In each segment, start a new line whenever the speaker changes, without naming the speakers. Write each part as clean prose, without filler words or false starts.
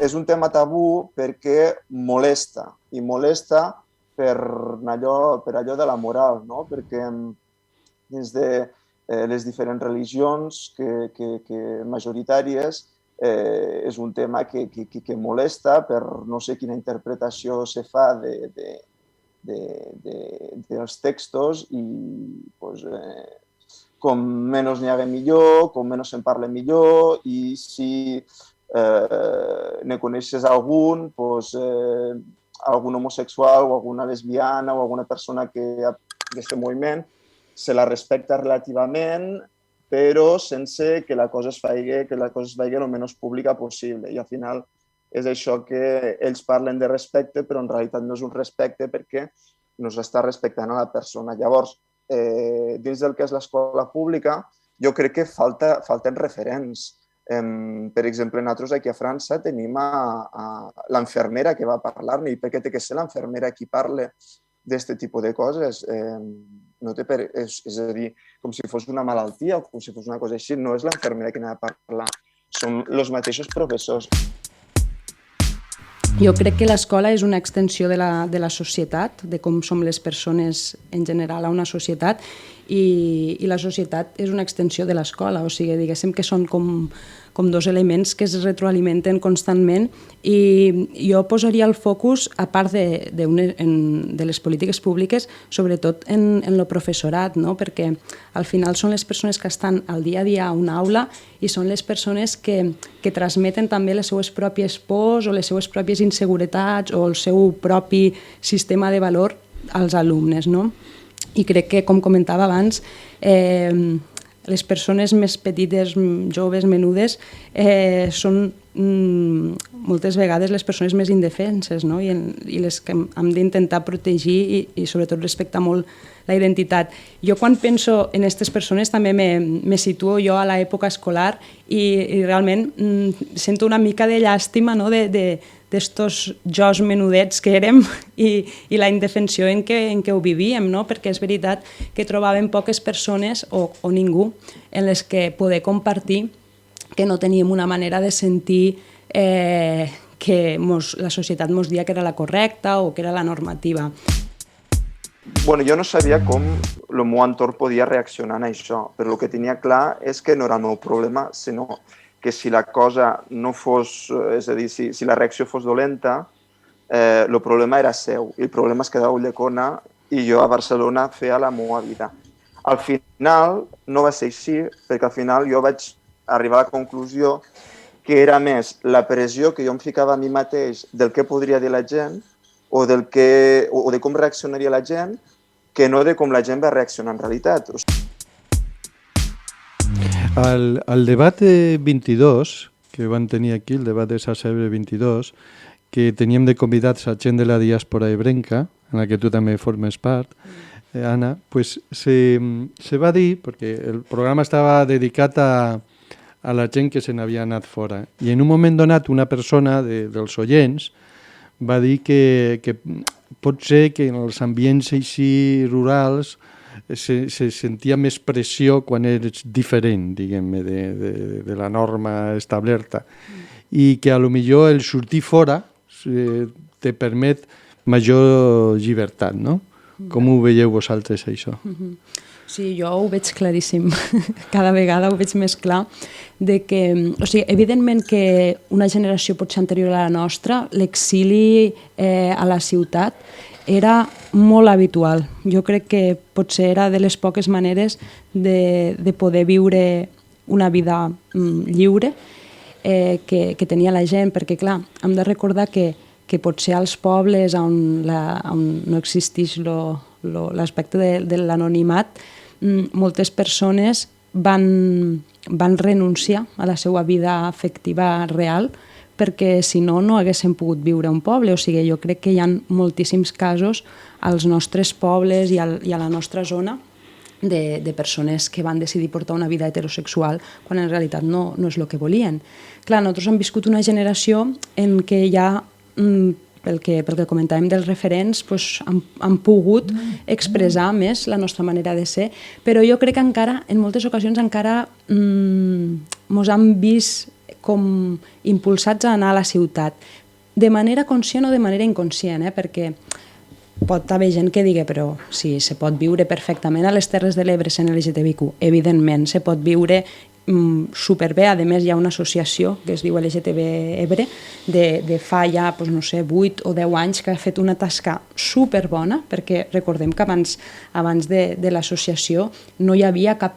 és un tema tabú perquè molesta, i molesta per allò de la moral, no? Perquè dins de les diferents religions majoritàries és un tema que molesta per no sé quina interpretació se fa dels textos i pues, com menys n'hi hagué millor, com menys se'n parla millor i si ne coneixes algun, pues, algun homosexual o alguna lesbiana o alguna persona que ha d'aquest moviment, se la respecta relativament, però sense que la cosa es faci el menys pública possible. I al final és això que ells parlen de respecte, però en realitat no és un respecte perquè no s'està respectant a la persona. Llavors, dins del que és l'escola pública, jo crec que falten referents. Per exemple, nosaltres aquí a França tenim l'enfermera que va parlar-ne. I per què té que ser l'enfermera qui parla d'aquest tipus de coses? És a dir, com si fos una malaltia o com si fos una cosa així. No és l'enfermera qui n'ha de parlar, són els mateixos professors.
Jo crec que l'escola és una extensió de la societat, de com som les persones en general a una societat, i la societat és una extensió de l'escola, o sigui, diguéssim que són com dos elements que es retroalimenten constantment, i jo posaria el focus, a part de les polítiques públiques, sobretot en el professorat, no? Perquè al final són les persones que estan al dia a dia a una aula i són les persones que transmeten també les seues pròpies pors o les seues pròpies inseguretats o el seu propi sistema de valor als alumnes, no? I crec que, com comentava abans, les persones més petites, joves, menudes, són moltes vegades les persones més indefenses, no? I les que hem d'intentar protegir i sobretot respectar molt la identitat. Jo quan penso en aquestes persones també me situo jo a l'època escolar i realment sento una mica de llàstima, no? d'estos jos menudets que érem i la indefensió en què ho vivíem, no? Perquè és veritat que trobàvem poques persones o ningú en les que poder compartir, que no teníem una manera de sentir que la societat ens dia que era la correcta o que era la normativa.
Bueno, jo no sabia com el meu entorn podia reaccionar a això, però el que tenia clar és que no era el meu problema, sinó que si la cosa no fos, és a dir, si la reacció fos dolenta, el problema era seu, i el problema es quedava a Ulldecona i jo a Barcelona feia la meva vida. Al final no va ser així, perquè al final jo vaig arribar a la conclusió que era més la pressió que jo em ficava a mi mateix del que podria dir la gent o de com reaccionaria la gent, que no de com la gent va reaccionar en realitat.
Al debat de 22, que van tenir aquí, el debat de Sasebre 22, que teníem de convidats a gent de la diàspora ebrenca, en la que tu també formes part, Anna, pues se va dir, perquè el programa estava dedicat a la gent que se n'havia anat fora, i en un moment donat una persona dels oients va dir que pot ser que en els ambients així rurals se sentia més pressió quan eres diferent, diguem-ne, de la norma establerta, i que a lo millor el sortir fora te permet major llibertat, no? Com ho veieu vosaltres, això?
Sí, jo ho veig claríssim. Cada vegada ho veig més clar de que, o sigui, evidentment que una generació potser anterior a la nostra, l'exili a la ciutat era molt habitual. Jo crec que potser era de les poques maneres de poder viure una vida lliure que tenia la gent, perquè clar, hem de recordar que potser als pobles on no existeix l'aspecte de l'anonimat, moltes persones van renunciar a la seva vida afectiva real perquè si no, no haguessin pogut viure a un poble. O sigui, jo crec que hi ha moltíssims casos als nostres pobles i a la nostra zona de persones que van decidir portar una vida heterosexual quan en realitat no és el que volien. Clar, nosaltres hem viscut una generació en què ja, pel que comentàvem dels referents, han pogut expressar més la nostra manera de ser, però jo crec que encara, en moltes ocasions, encara ens han vist com impulsats a anar a la ciutat, de manera conscient o de manera inconscient, perquè pot haver gent que digui, però sí, se pot viure perfectament a les Terres de l'Ebre sent LGTBIQ. Evidentment, se pot viure superbé. A més, hi ha una associació que es diu LGTB Ebre de fa ja, no sé, 8 o 10 anys que ha fet una tasca superbona, perquè recordem que abans de l'associació no hi havia cap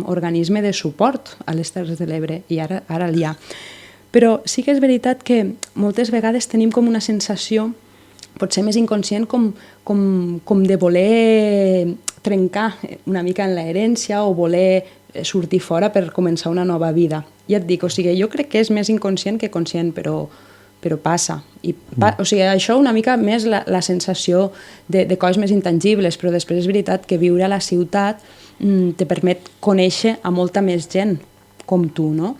organisme de suport a les Terres de l'Ebre i ara l'hi ha. Però sí que és veritat que moltes vegades tenim com una sensació potser més inconscient com de voler trencar una mica en l'herència o voler sortir fora per començar una nova vida. Ja et dic, jo crec que és més inconscient que conscient, però passa. Això una mica més la sensació de coses més intangibles, però després és veritat que viure a la ciutat te permet conèixer a molta més gent com tu, no?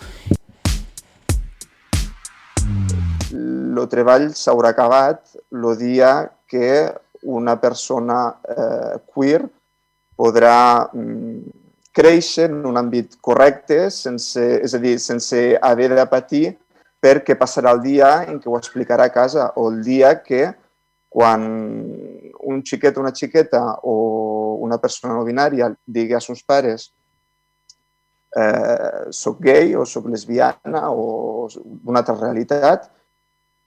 El treball s'haurà acabat el dia que una persona queer podrà créixer en un àmbit correcte, és a dir, sense haver de patir perquè passarà el dia en què ho explicarà a casa o el dia que quan un xiquet o una xiqueta o una persona no binària digui als seus pares soc gay o soc lesbiana o d'una altra realitat,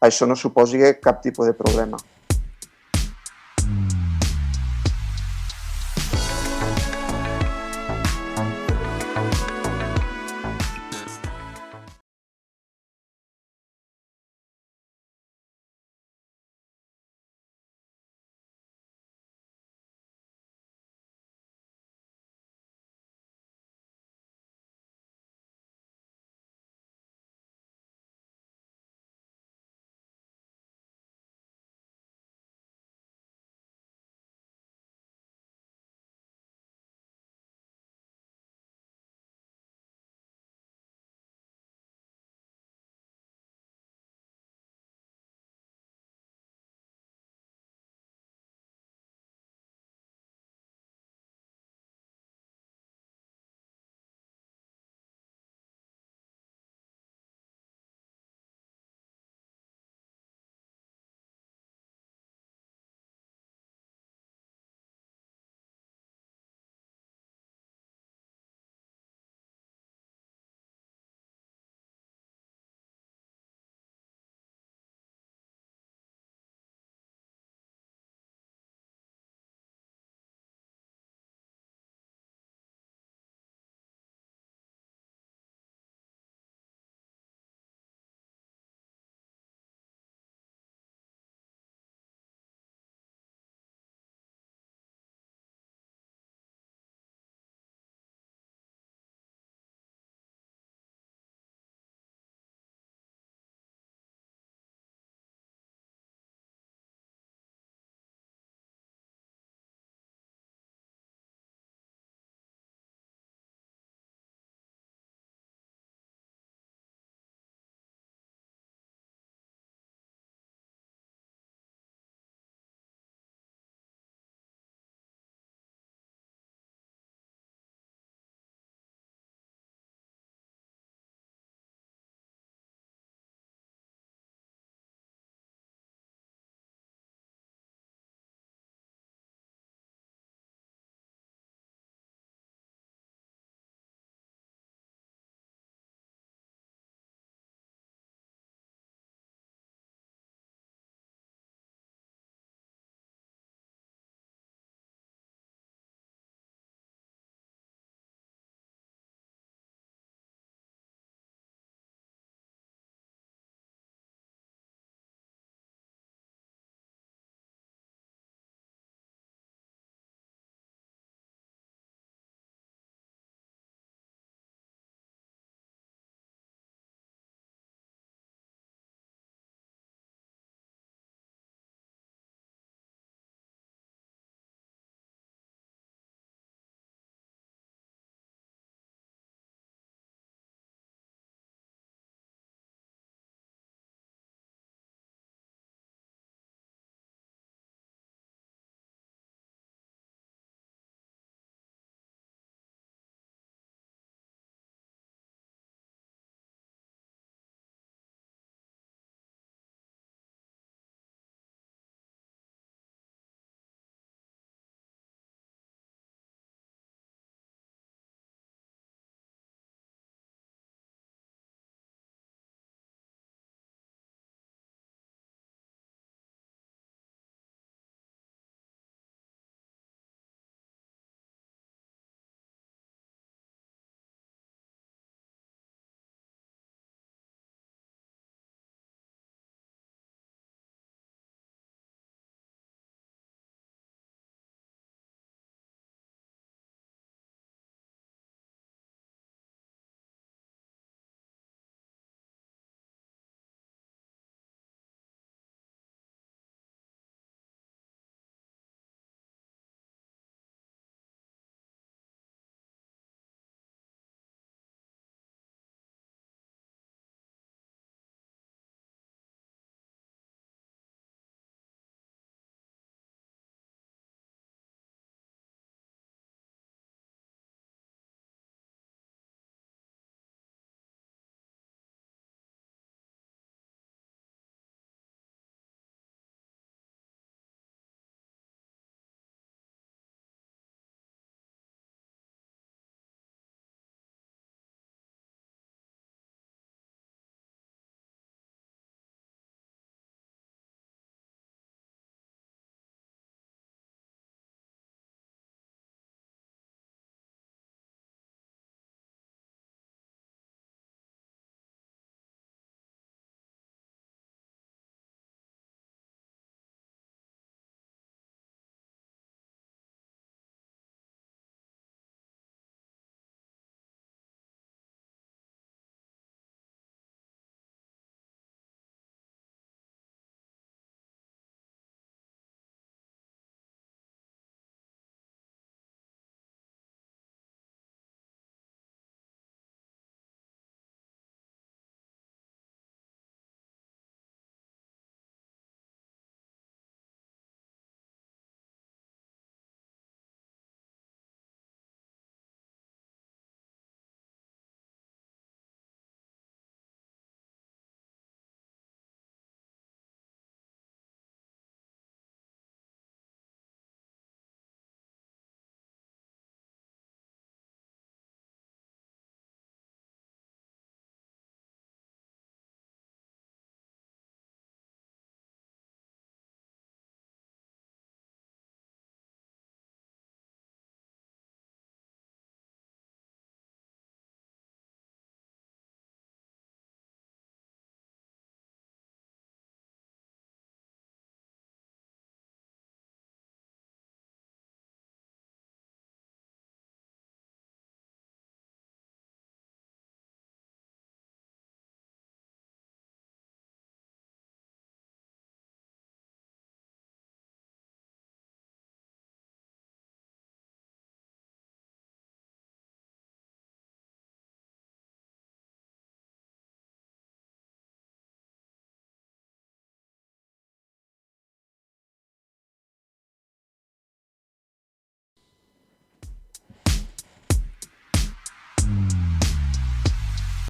això no suposi cap tipus de problema.